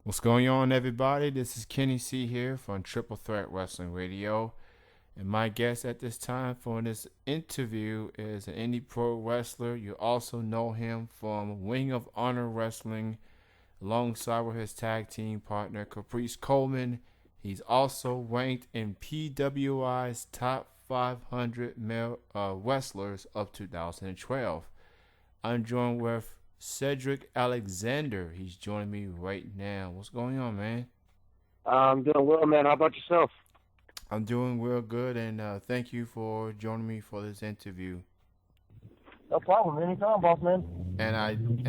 What's going on, everybody? This is Kenny C here from Triple Threat Wrestling Radio. And my guest at this time for this interview is an indie pro wrestler. You also know him from Wing of Honor Wrestling, alongside with his tag team partner, Caprice Coleman. He's also ranked in PWI's top 500 male wrestlers of 2012. I'm joined with Cedric Alexander. He's joining me right now. What's going on, man? I'm doing well, man. How about yourself? I'm doing real good, and thank you for joining me for this interview. No problem. Anytime, boss man. And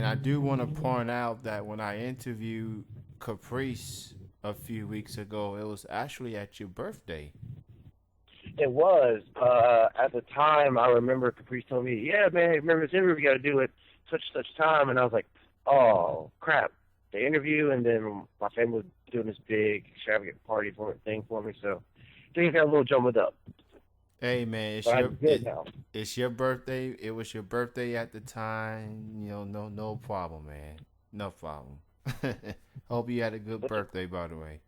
I do want to point out that when I interviewed Caprice a few weeks ago, it was actually at your birthday. It was. At the time, I remember Caprice told me, yeah, man, remember this interview we got to do it such and such time. And I was like, oh, crap. The interview, and then my family was doing this big extravagant party thing for me. So things got a little jumbled up. Hey man, But I'm good now. it's your birthday. It was your birthday at the time. No problem, man. No problem. Hope you had a good birthday, by the way.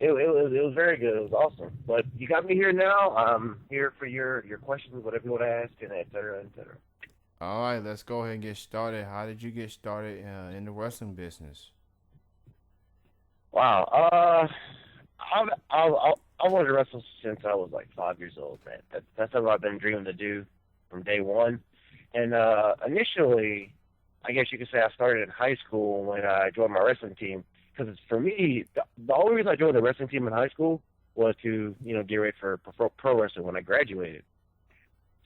It was very good. It was awesome. But you got me here now. I'm here for your questions, whatever you want to ask, and et cetera, et cetera. All right, let's go ahead and get started. How did you get started in the wrestling business? Wow. I wanted to wrestle since I was like 5 years old, man. That's something I've been dreaming to do from day one. And initially, I guess you could say I started in high school when I joined my wrestling team. Because for me, the only reason I joined the wrestling team in high school was to, get ready for pro wrestling when I graduated.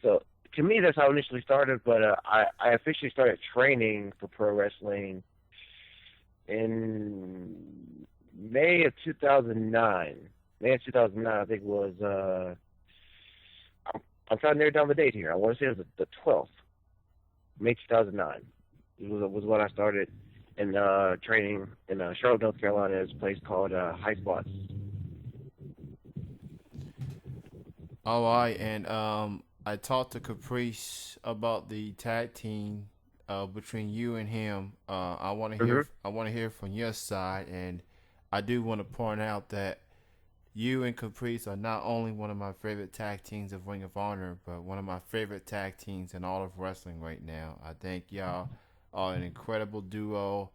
So to me, that's how it initially started. But I officially started training for pro wrestling in May of 2009. May of 2009, I think was, I'm trying to narrow down the date here. I want to say it was the 12th, May 2009. It was when I started in training in Charlotte, North Carolina, at a place called High Spots. All right, and I talked to Caprice about the tag team between you and him. I want to Mm-hmm. hear from your side, and I do want to point out that you and Caprice are not only one of my favorite tag teams of Ring of Honor, but one of my favorite tag teams in all of wrestling right now. I think y'all are an incredible duo.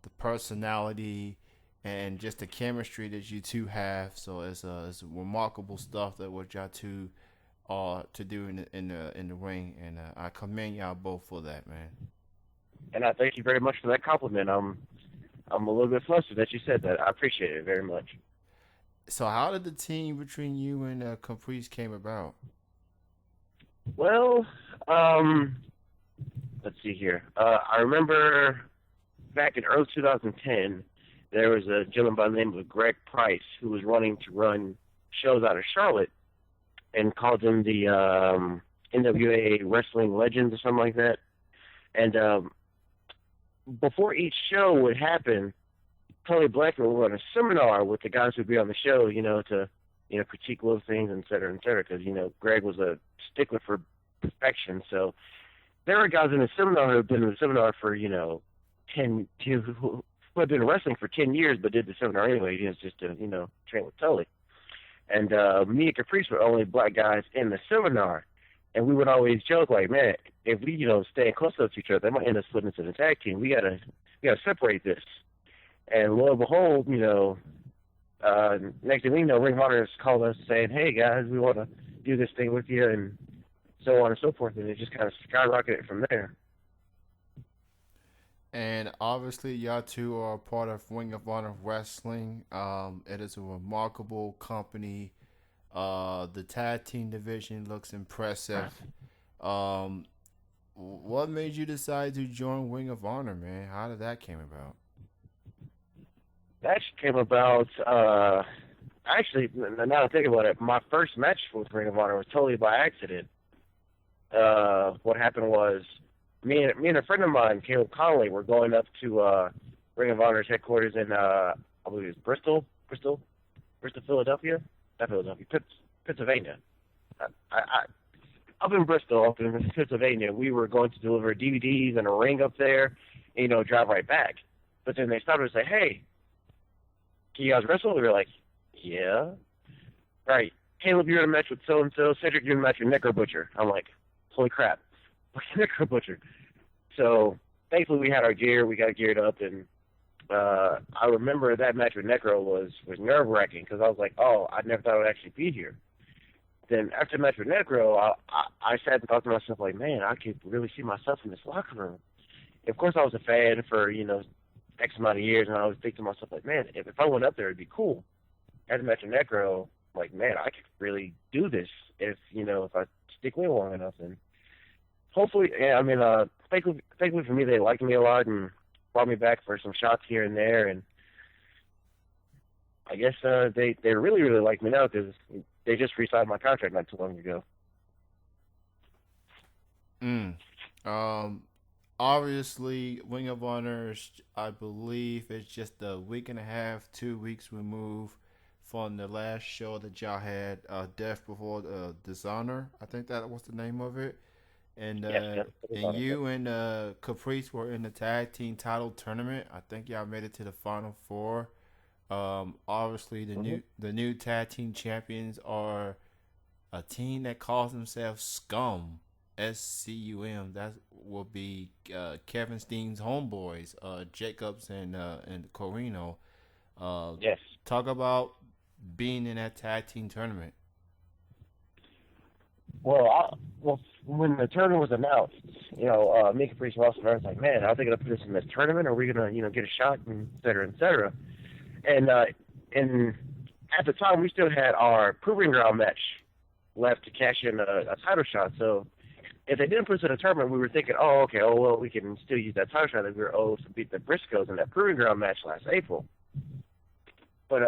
The personality and just the chemistry that you two have. So it's remarkable stuff that what y'all two are to do in the ring, and I commend y'all both for that, man. And I thank you very much for that compliment. I'm a little bit flustered that you said that. I appreciate it very much. So how did the team between you and Caprice came about? Well, let's see here. I remember back in early 2010, there was a gentleman by the name of Greg Price who was running to run shows out of Charlotte and called them the NWA Wrestling Legends or something like that. And before each show would happen, Tony Blackman would run a seminar with the guys who'd be on the show, to critique little things, et cetera, et cetera, because, Greg was a stickler for perfection. So there were guys in the seminar who had been in the seminar for, 10, who had been wrestling for 10 years, but did the seminar anyway, just to, train with Tully. And me and Caprice were only black guys in the seminar. And we would always joke, like, man, if we, stay close to each other, they might end up splitting into the tag team. We gotta separate this. And lo and behold, next thing we know, Ring of Honor called us saying, hey, guys, we want to do this thing with you, and so on and so forth. And it just kind of skyrocketed from there. And obviously, y'all two are a part of Ring of Honor Wrestling. It is a remarkable company. The tag team division looks impressive. Um, what made you decide to join Ring of Honor, man? How did that came about? That came about, actually, now that I think about it, my first match with Ring of Honor was totally by accident. What happened was, me and a friend of mine, Caleb Conley, were going up to Ring of Honor's headquarters in, I believe it was Bristol, Philadelphia, not Philadelphia, Pennsylvania. Up in Bristol, up in Pennsylvania, we were going to deliver DVDs and a ring up there, and, drive right back. But then they stopped and say, hey, can you guys wrestle? We were like, yeah. Right. Caleb, you're in a match with so-and-so. Cedric, you're in a match with Necro Butcher. I'm like, holy crap. Necro Butcher. So, thankfully, we had our gear. We got geared up, and I remember that match with Necro was nerve-wracking because I was like, oh, I never thought I would actually be here. Then after the match with Necro, I sat and thought to myself, like, man, I could really see myself in this locker room. And of course, I was a fan for, X amount of years, and I was thinking to myself, like, man, if I went up there, it'd be cool. After the match with Necro, like, man, I could really do this if I stick with it long enough. And hopefully, yeah, I mean, thankfully for me, they liked me a lot and brought me back for some shots here and there. And I guess they really, really like me now because they just re-signed my contract not too long ago. Mm. Um, Obviously, Ring of Honor, I believe, it's just a week and a half, 2 weeks removed from the last show that y'all had, Death Before Dishonor. I think that was the name of it. And Yes, and you and Caprice were in the tag team title tournament. I think y'all made it to the final four. Obviously, the new tag team champions are a team that calls themselves Scum, SCUM. That will be Kevin Steen's homeboys, Jacobs and Corino. Yes. Talk about being in that tag team tournament. Well, when the tournament was announced, me and Caprice Ross and I was like, man, are they going to put us in this tournament? Or are we going to, get a shot, and et cetera, et cetera? And at the time, we still had our proving ground match left to cash in a title shot. So if they didn't put us in a tournament, we were thinking, oh, okay, well, we can still use that title shot that we were owed to beat the Briscoes in that proving ground match last April. But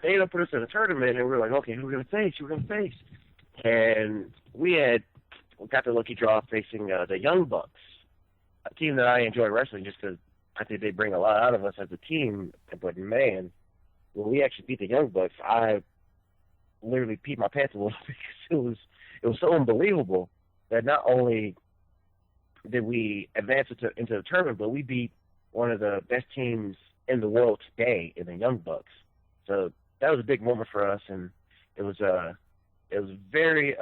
they ended up putting us in a tournament, and we were like, okay, who are we going to face? Who are we going to face? And we got the lucky draw facing the Young Bucks, a team that I enjoy wrestling just because I think they bring a lot out of us as a team. But man, when we actually beat the Young Bucks, I literally peed my pants a little because it was so unbelievable that not only did we advance into the tournament, but we beat one of the best teams in the world today in the Young Bucks. So that was a big moment for us, and it was very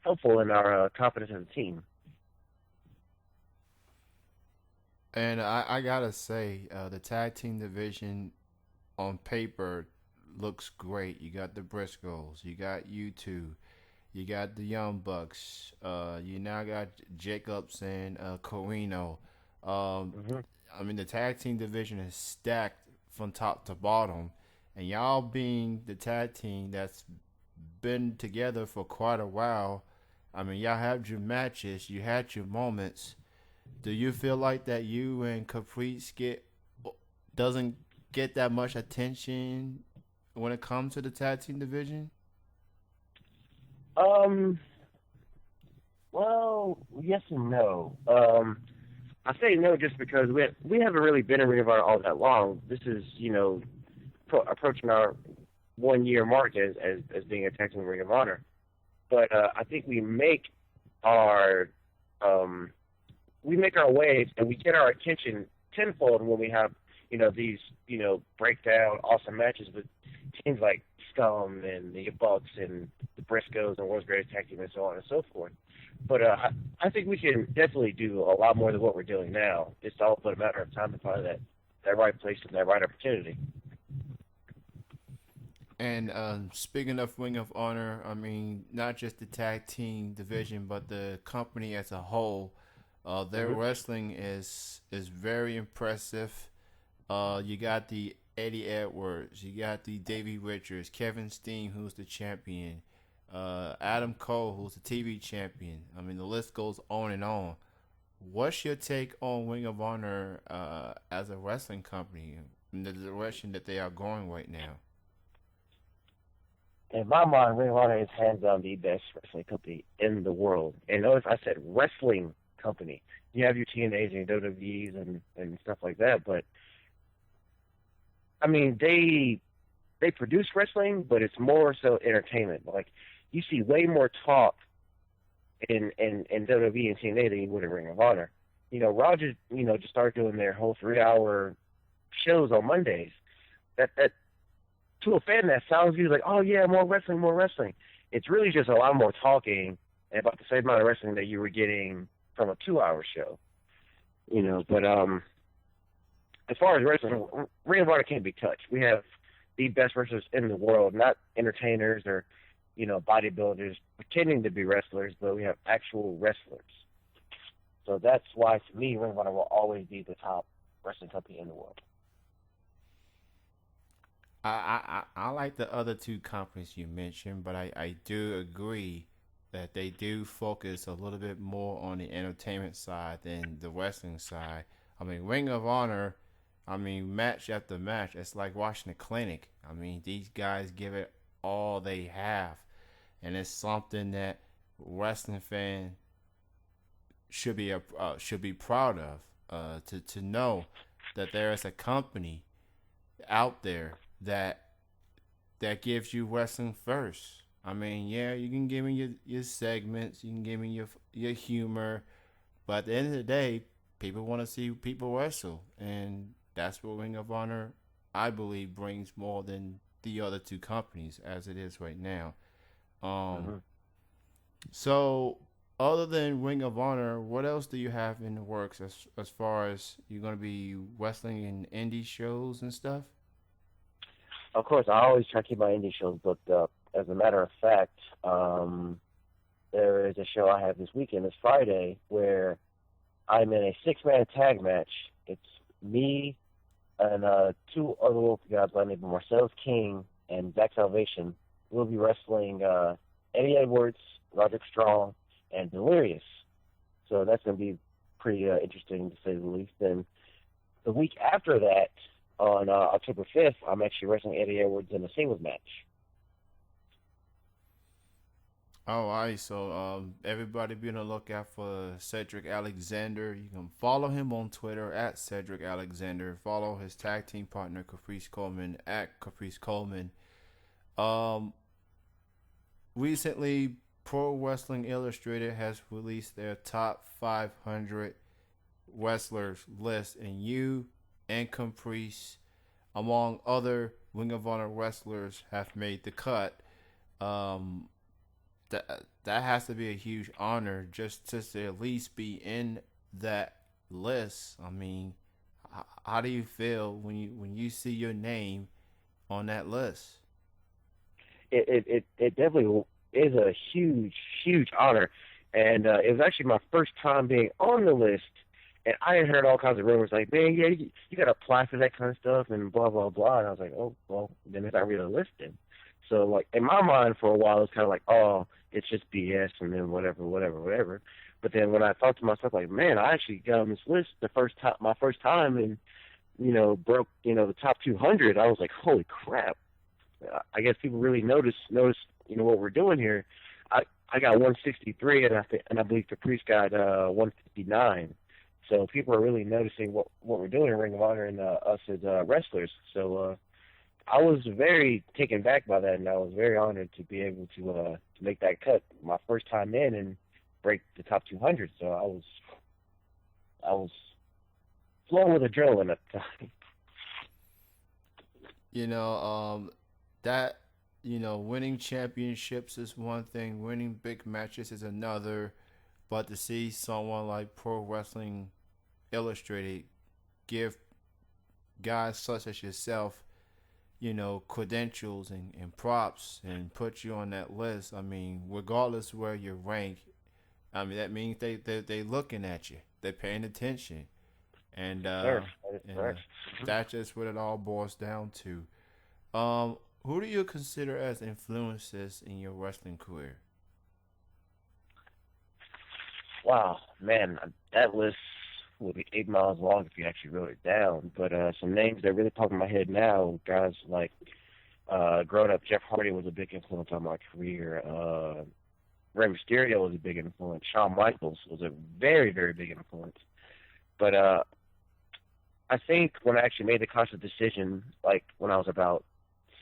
helpful in our confidence as a team. And I gotta say, the tag team division on paper looks great. You got the Briscoes, you got you two, you got the Young Bucks, you now got Jacobs and Corino. Mm-hmm. I mean, the tag team division is stacked from top to bottom, and y'all being the tag team that's been together for quite a while. I mean, y'all had your matches, you had your moments. Do you feel like that you and Caprice doesn't get that much attention when it comes to the tag team division? Well, yes and no. I say no just because we haven't really been in Ring of Honor all that long. This is, approaching our 1 year mark as being a tag team Ring of Honor. But I think we make our waves and we get our attention tenfold when we have these breakdown awesome matches with teams like Scum and the Bucks and the Briscoes and World's Greatest Tag Team and so on and so forth. But I think we can definitely do a lot more than what we're doing now. It's all but a matter of time to find that right place and that right opportunity. And speaking of Ring of Honor, I mean, not just the tag team division, but the company as a whole, their wrestling is very impressive. You got the Eddie Edwards, you got the Davey Richards, Kevin Steen, who's the champion, Adam Cole, who's the TV champion. I mean, the list goes on and on. What's your take on Ring of Honor as a wrestling company and the direction that they are going right now? In my mind, Ring of Honor is hands down the best wrestling company in the world. And notice I said wrestling company. You have your TNAs and your WWEs and stuff like that, but I mean they produce wrestling, but it's more so entertainment. Like you see way more talk in WWE and TNA than you would in Ring of Honor. Raw just started doing their whole 3-hour shows on Mondays. that to a fan that sounds good, like, oh yeah, more wrestling, more wrestling. It's really just a lot more talking and about the same amount of wrestling that you were getting from a 2-hour show. But as far as wrestling, Ring of Honor can't be touched. We have the best wrestlers in the world, not entertainers or bodybuilders pretending to be wrestlers, but we have actual wrestlers. So that's why, to me, Ring of Honor will always be the top wrestling company in the world. I like the other two companies you mentioned, but I do agree that they do focus a little bit more on the entertainment side than the wrestling side. I mean, Ring of Honor, I mean, match after match, it's like watching a clinic. I mean, these guys give it all they have, and it's something that wrestling fan should be proud of. To know that there is a company out there that gives you wrestling first. I mean, yeah, you can give me your segments, you can give me your humor, but at the end of the day, people want to see people wrestle, and that's what Ring of Honor, I believe, brings more than the other two companies as it is right now. Mm-hmm. So other than Ring of Honor, what else do you have in the works as far as you're gonna be wrestling in indie shows and stuff? Of course, I always try to keep my indie shows booked up. As a matter of fact, there is a show I have this weekend, this Friday, where I'm in a 6-man tag match. It's me and two other local guys by the name of Marcellus King and Zach Salvation. We'll be wrestling Eddie Edwards, Roderick Strong, and Delirious. So that's going to be pretty interesting, to say the least. And the week after that, on October 5th, I'm actually wrestling Eddie Edwards in a singles match. Oh, all right. So everybody be on the lookout for Cedric Alexander. You can follow him on Twitter at Cedric Alexander. Follow his tag team partner Caprice Coleman at Caprice Coleman. Recently, Pro Wrestling Illustrated has released their top 500 wrestlers list, and you and Caprice, among other Ring of Honor wrestlers, have made the cut. That has to be a huge honor just to at least be in that list. I mean, how do you feel when you see your name on that list? It definitely is a huge honor, and it was actually my first time being on the list. And I had heard all kinds of rumors like, man, yeah, you got to apply for that kind of stuff and blah blah blah. And I was like, oh well, then it's not really listed. So like in my mind for a while, it was kind of like, oh, it's just BS, and then whatever. But then when I thought to myself, like, man, I actually got on this list my first time, and broke the top 200. I was like, holy crap! I guess people really notice what we're doing here. I got 163, and I believe Caprice got 159. So people are really noticing what we're doing in Ring of Honor and us as wrestlers. So I was very taken back by that, and I was very honored to be able to make that cut my first time in and break the top 200. So I was flowing with adrenaline at the time. That winning championships is one thing, winning big matches is another, but to see someone like Pro Wrestling Illustrated give guys such as yourself credentials and props and put you on that list. I mean, regardless where you rank, I mean that means they looking at you, they're paying attention, and Sure. that's just what it all boils down to. Who do you consider as influences in your wrestling career? Wow, man, that list would be 8 miles long if you actually wrote it down. But some names that really pop in my head now, guys like growing up, Jeff Hardy was a big influence on my career. Rey Mysterio was a big influence. Shawn Michaels was a very, very big influence. But I think when I actually made the conscious decision, like when I was about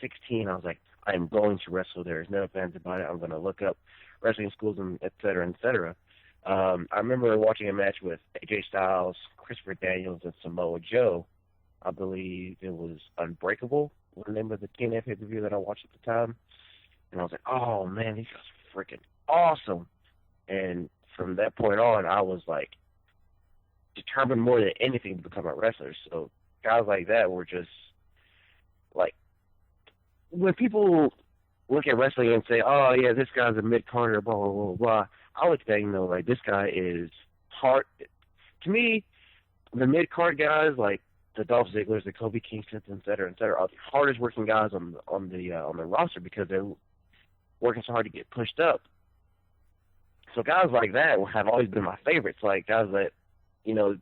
16, I was like, I'm going to wrestle. There's no ifs about it. I'm going to look up wrestling schools and et cetera, et cetera. I remember watching a match with AJ Styles, Christopher Daniels, and Samoa Joe. I believe it was Unbreakable the name of the TNA pay-per-view that I watched at the time, and I was like, oh man, these guys are freaking awesome. And from that point on, I was like determined more than anything to become a wrestler. So guys like that were just like when people look at wrestling and say, "Oh yeah, this guy's a mid carder," blah blah blah blah. I look at that, like this guy is hard. To me, the mid card guys like the Dolph Zigglers, the Kobe Kingstons, et cetera, are the hardest working guys on the roster because they're working so hard to get pushed up. So guys like that have always been my favorites. Like guys that, you know,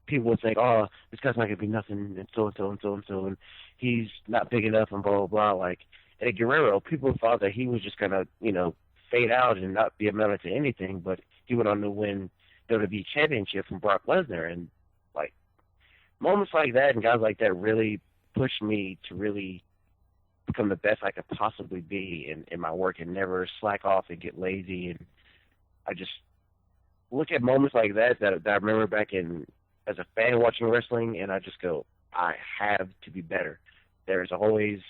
people would think, oh, this guy's not gonna be nothing, and so and so and so and so, and he's not big enough, and blah blah blah. Like Eddie Guerrero, people thought that he was just gonna, fade out and not be amount to anything, but he went on to win WWE Championship from Brock Lesnar, and like moments like that and guys like that really pushed me to really become the best I could possibly be in my work and never slack off and get lazy. And I just look at moments like that I remember back in as a fan watching wrestling, and I just go, I have to be better. There's always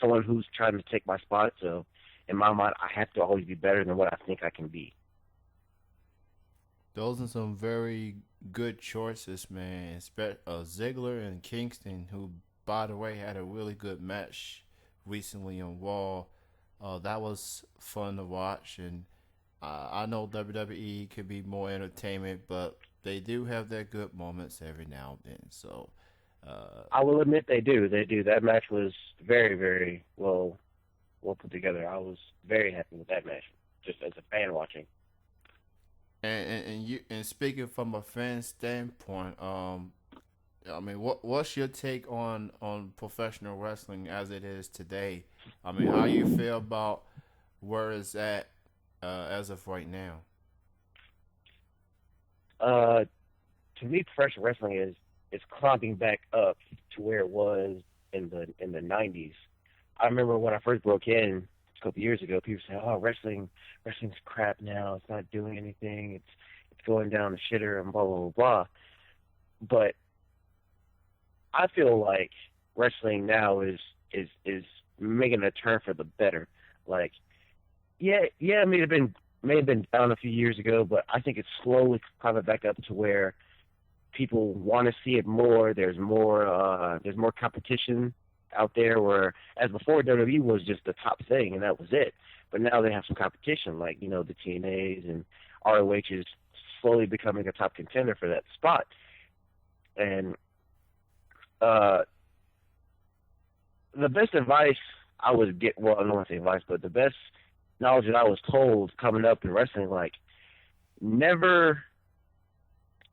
someone who's trying to take my spot, so in my mind, I have to always be better than what I think I can be. Those are some very good choices, man. Ziggler and Kingston, who, by the way, had a really good match recently on Raw. That was fun to watch, and I know WWE could be more entertainment, but they do have their good moments every now and then. So, I will admit they do. They do. That match was very, very well put together. I was very happy with that match, just as a fan watching. and speaking from a fan standpoint, I mean, what's your take on professional wrestling as it is today? I mean, how you feel about where it's at as of right now? Uh, to me, professional wrestling is climbing back up to where it was in the '90s. I remember when I first broke in a couple years ago, people say, "Oh, wrestling's crap now. It's not doing anything. It's going down the shitter and blah blah blah blah." But I feel like wrestling now is making a turn for the better. Like, yeah, may have been down a few years ago, but I think it's slowly climbing back up to where people want to see it more. There's more competition out there. Where as before, WWE was just the top thing and that was it. But now they have some competition, like the TNAs and ROH is slowly becoming a top contender for that spot. And uh, the best advice I would get, well, I don't want to say advice, but the best knowledge that I was told coming up in wrestling, like never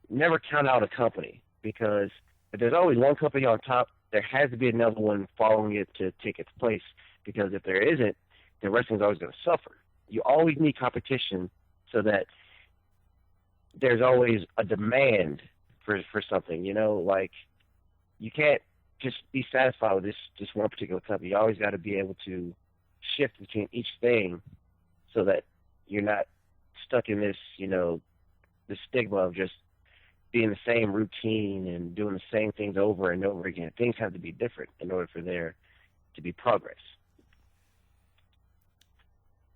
never count out a company, because if there's always one company on top, there has to be another one following it to take its place. Because if there isn't, then wrestling's always going to suffer. You always need competition so that there's always a demand for something. Like you can't just be satisfied with just one particular company. You always got to be able to shift between each thing so that you're not stuck in this stigma of just being the same routine and doing the same things over and over again. Things have to be different in order for there to be progress.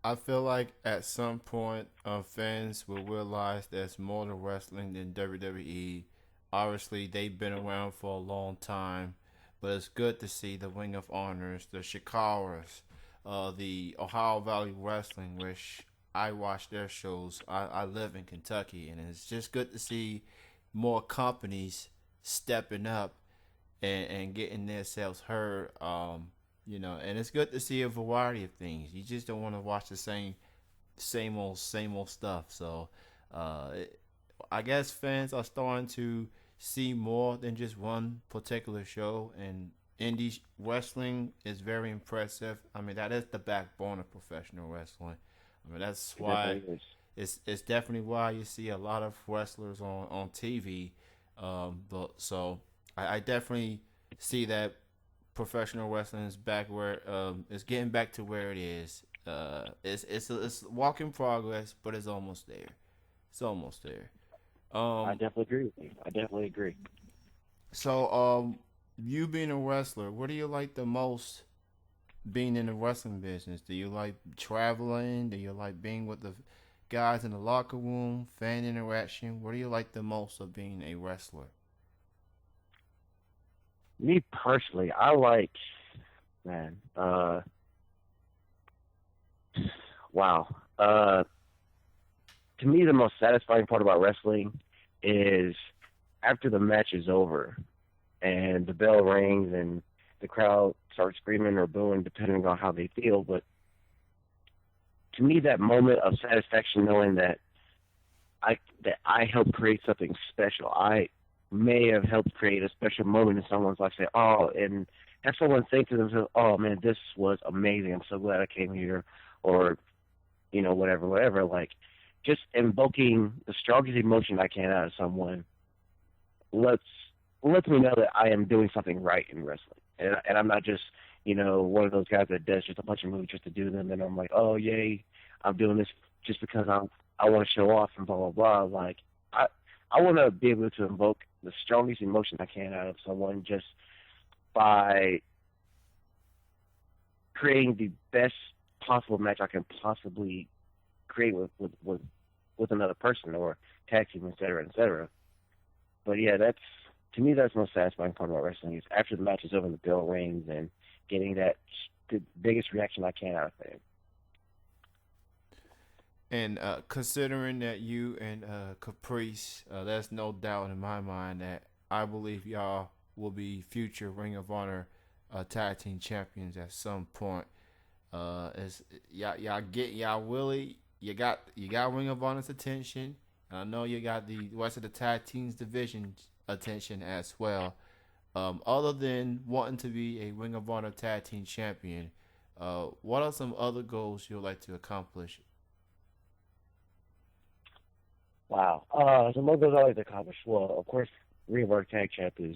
I feel like at some point, fans will realize there's more to wrestling than WWE. Obviously, they've been around for a long time, but it's good to see the Ring of Honors, the Shikaras, the Ohio Valley Wrestling, which I watch their shows. I live in Kentucky, and it's just good to see more companies stepping up and getting themselves heard. And it's good to see a variety of things. You just don't want to watch the same old stuff. So, I guess fans are starting to see more than just one particular show, and indie wrestling is very impressive. I mean, that is the backbone of professional wrestling. I mean, that's It why definitely is. it's definitely why you see a lot of wrestlers on TV. But so I definitely see that professional wrestling is back where it's getting back to where it is. It's a walk in progress, but it's almost there. It's almost there. I Um, definitely agree with you. I definitely agree. so you being a wrestler, what do you like the most being in the wrestling business? Do you like traveling? Do you like being with the guys in the locker room, fan interaction? What do you like the most of being a wrestler? Me personally, I like, man, wow. To me, the most satisfying part about wrestling is after the match is over and the bell rings and the crowd starts screaming or booing depending on how they feel. But to me, that moment of satisfaction knowing that I helped create something special. I may have helped create a special moment in someone's life. Say, oh, and have someone think to themselves, "Oh man, this was amazing. I'm so glad I came here," or whatever, whatever. Like just invoking the strongest emotion I can out of someone lets lets me know that I am doing something right in wrestling, and I'm not just one of those guys that does just a bunch of moves just to do them, and I'm like, oh yay, I'm doing this just because I want to show off and blah blah blah. Like I want to be able to invoke the strongest emotion I can out of someone just by creating the best possible match I can possibly create with another person or tag team, et cetera, et cetera. But yeah, that's to me that's the most satisfying part about wrestling is after the match is over and the bell rings and getting the biggest reaction I can out of it. And considering that you and Caprice, there's no doubt in my mind that I believe y'all will be future Ring of Honor tag team champions at some point. As y'all get y'all Willie, you got Ring of Honor's attention. I know you got the rest of the tag teams division attention as well. Other than wanting to be a Ring of Honor tag team champion, what are some other goals you'd like to accomplish? Wow. So most goes always accomplished. Well, of course, Rework Tag Champ is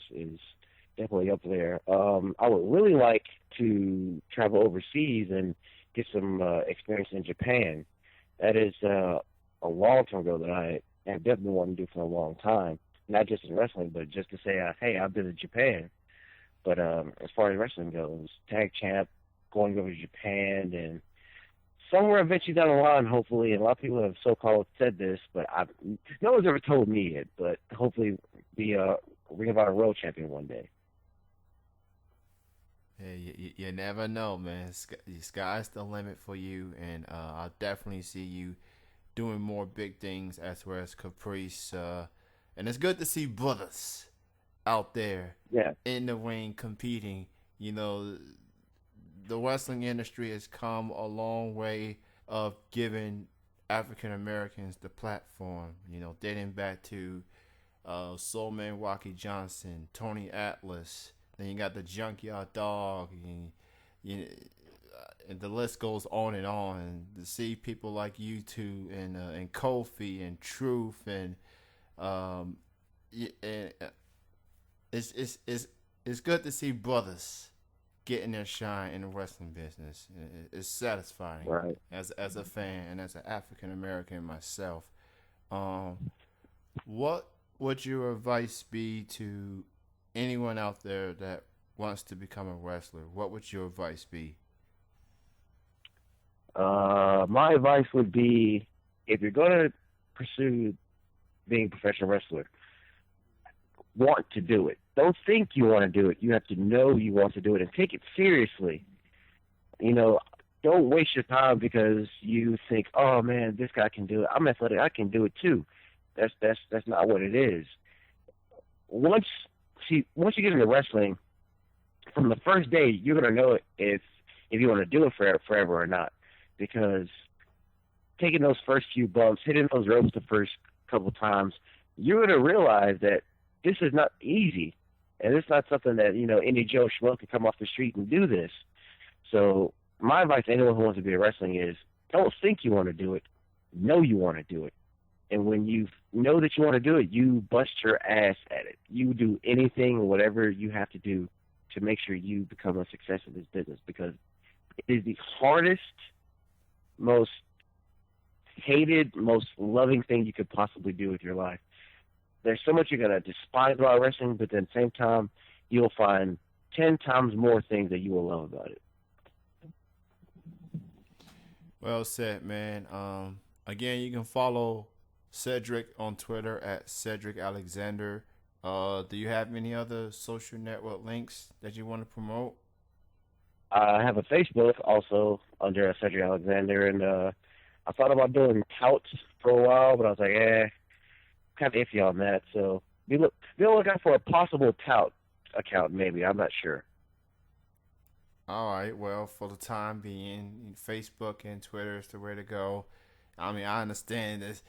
definitely up there. I would really like to travel overseas and get some experience in Japan. That is a long term goal that I have definitely wanted to do for a long time. Not just in wrestling, but just to say, hey, I've been to Japan. But as far as wrestling goes, Tag Champ, going over to Japan, and somewhere eventually down the line, hopefully, and a lot of people have so-called said this, but no one's ever told me it, but hopefully be a Ring of Honor World Champion one day. Yeah, you never know, man. The sky's the limit for you, and I'll definitely see you doing more big things as well as Caprice. And it's good to see brothers out there Yeah. in the ring competing. You know, the wrestling industry has come a long way of giving African Americans the platform. Dating back to Soulman Rocky Johnson, Tony Atlas. Then you got the Junkyard Dog, and the list goes on and on. And to see people like you two and Kofi and Truth um, and it's good to see brothers getting their shine in the wrestling business. It's satisfying Right. as a fan and as an African American myself. Um, what would your advice be to anyone out there that wants to become a wrestler? What would your advice be? My advice would be if you're going to pursue being a professional wrestler, want to do it. Don't think you want to do it. You have to know you want to do it and take it seriously. You know, don't waste your time because you think, oh man, this guy can do it. I'm athletic. I can do it too. That's not what it is. Once once you get into wrestling, from the first day, you're gonna know if you want to do it forever or not. Because taking those first few bumps, hitting those ropes the first couple times, you're gonna realize that this is not easy, and it's not something that any Joe Schmo can come off the street and do this. So my advice to anyone who wants to be in wrestling is don't think you want to do it, know you want to do it. And when you know that you want to do it, you bust your ass at it. You do anything, whatever you have to do to make sure you become a success in this business because it is the hardest, most hated, most loving thing you could possibly do with your life. There's so much you're going to despise about wrestling, but then at the same time, you'll find 10 times more things that you will love about it. Well said, man. Again, you can follow Cedric on Twitter at Cedric Alexander. Do you have any other social network links that you want to promote? I have a Facebook also under Cedric Alexander, and I thought about doing touts for a while, but I was like, kind of iffy on that. So be on the lookout for a possible tout account, maybe. I'm not sure. All right. Well, for the time being, Facebook and Twitter is the way to go. I mean, I understand there's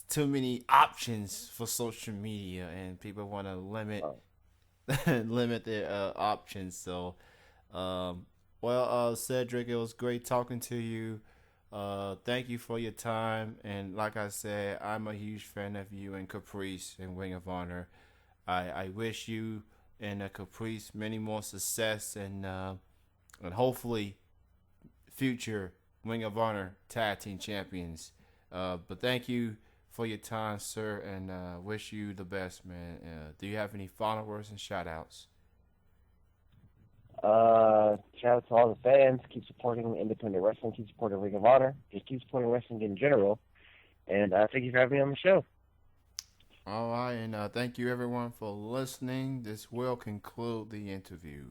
too many options for social media, and people want to limit Uh, limit their options. So, um, well, Cedric, it was great talking to you. Thank you for your time, and like I said, I'm a huge fan of you and Caprice and Wing of Honor. I wish you and Caprice many more success and hopefully future Ring of Honor Tag Team Champions. But thank you for your time, sir, and wish you the best, man. Do you have any final words and shout outs? Shout out to all the fans. Keep supporting independent wrestling. Keep supporting Ring of Honor. Just keep supporting wrestling in general. And thank you for having me on the show. All right, and thank you everyone for listening. This will conclude the interview.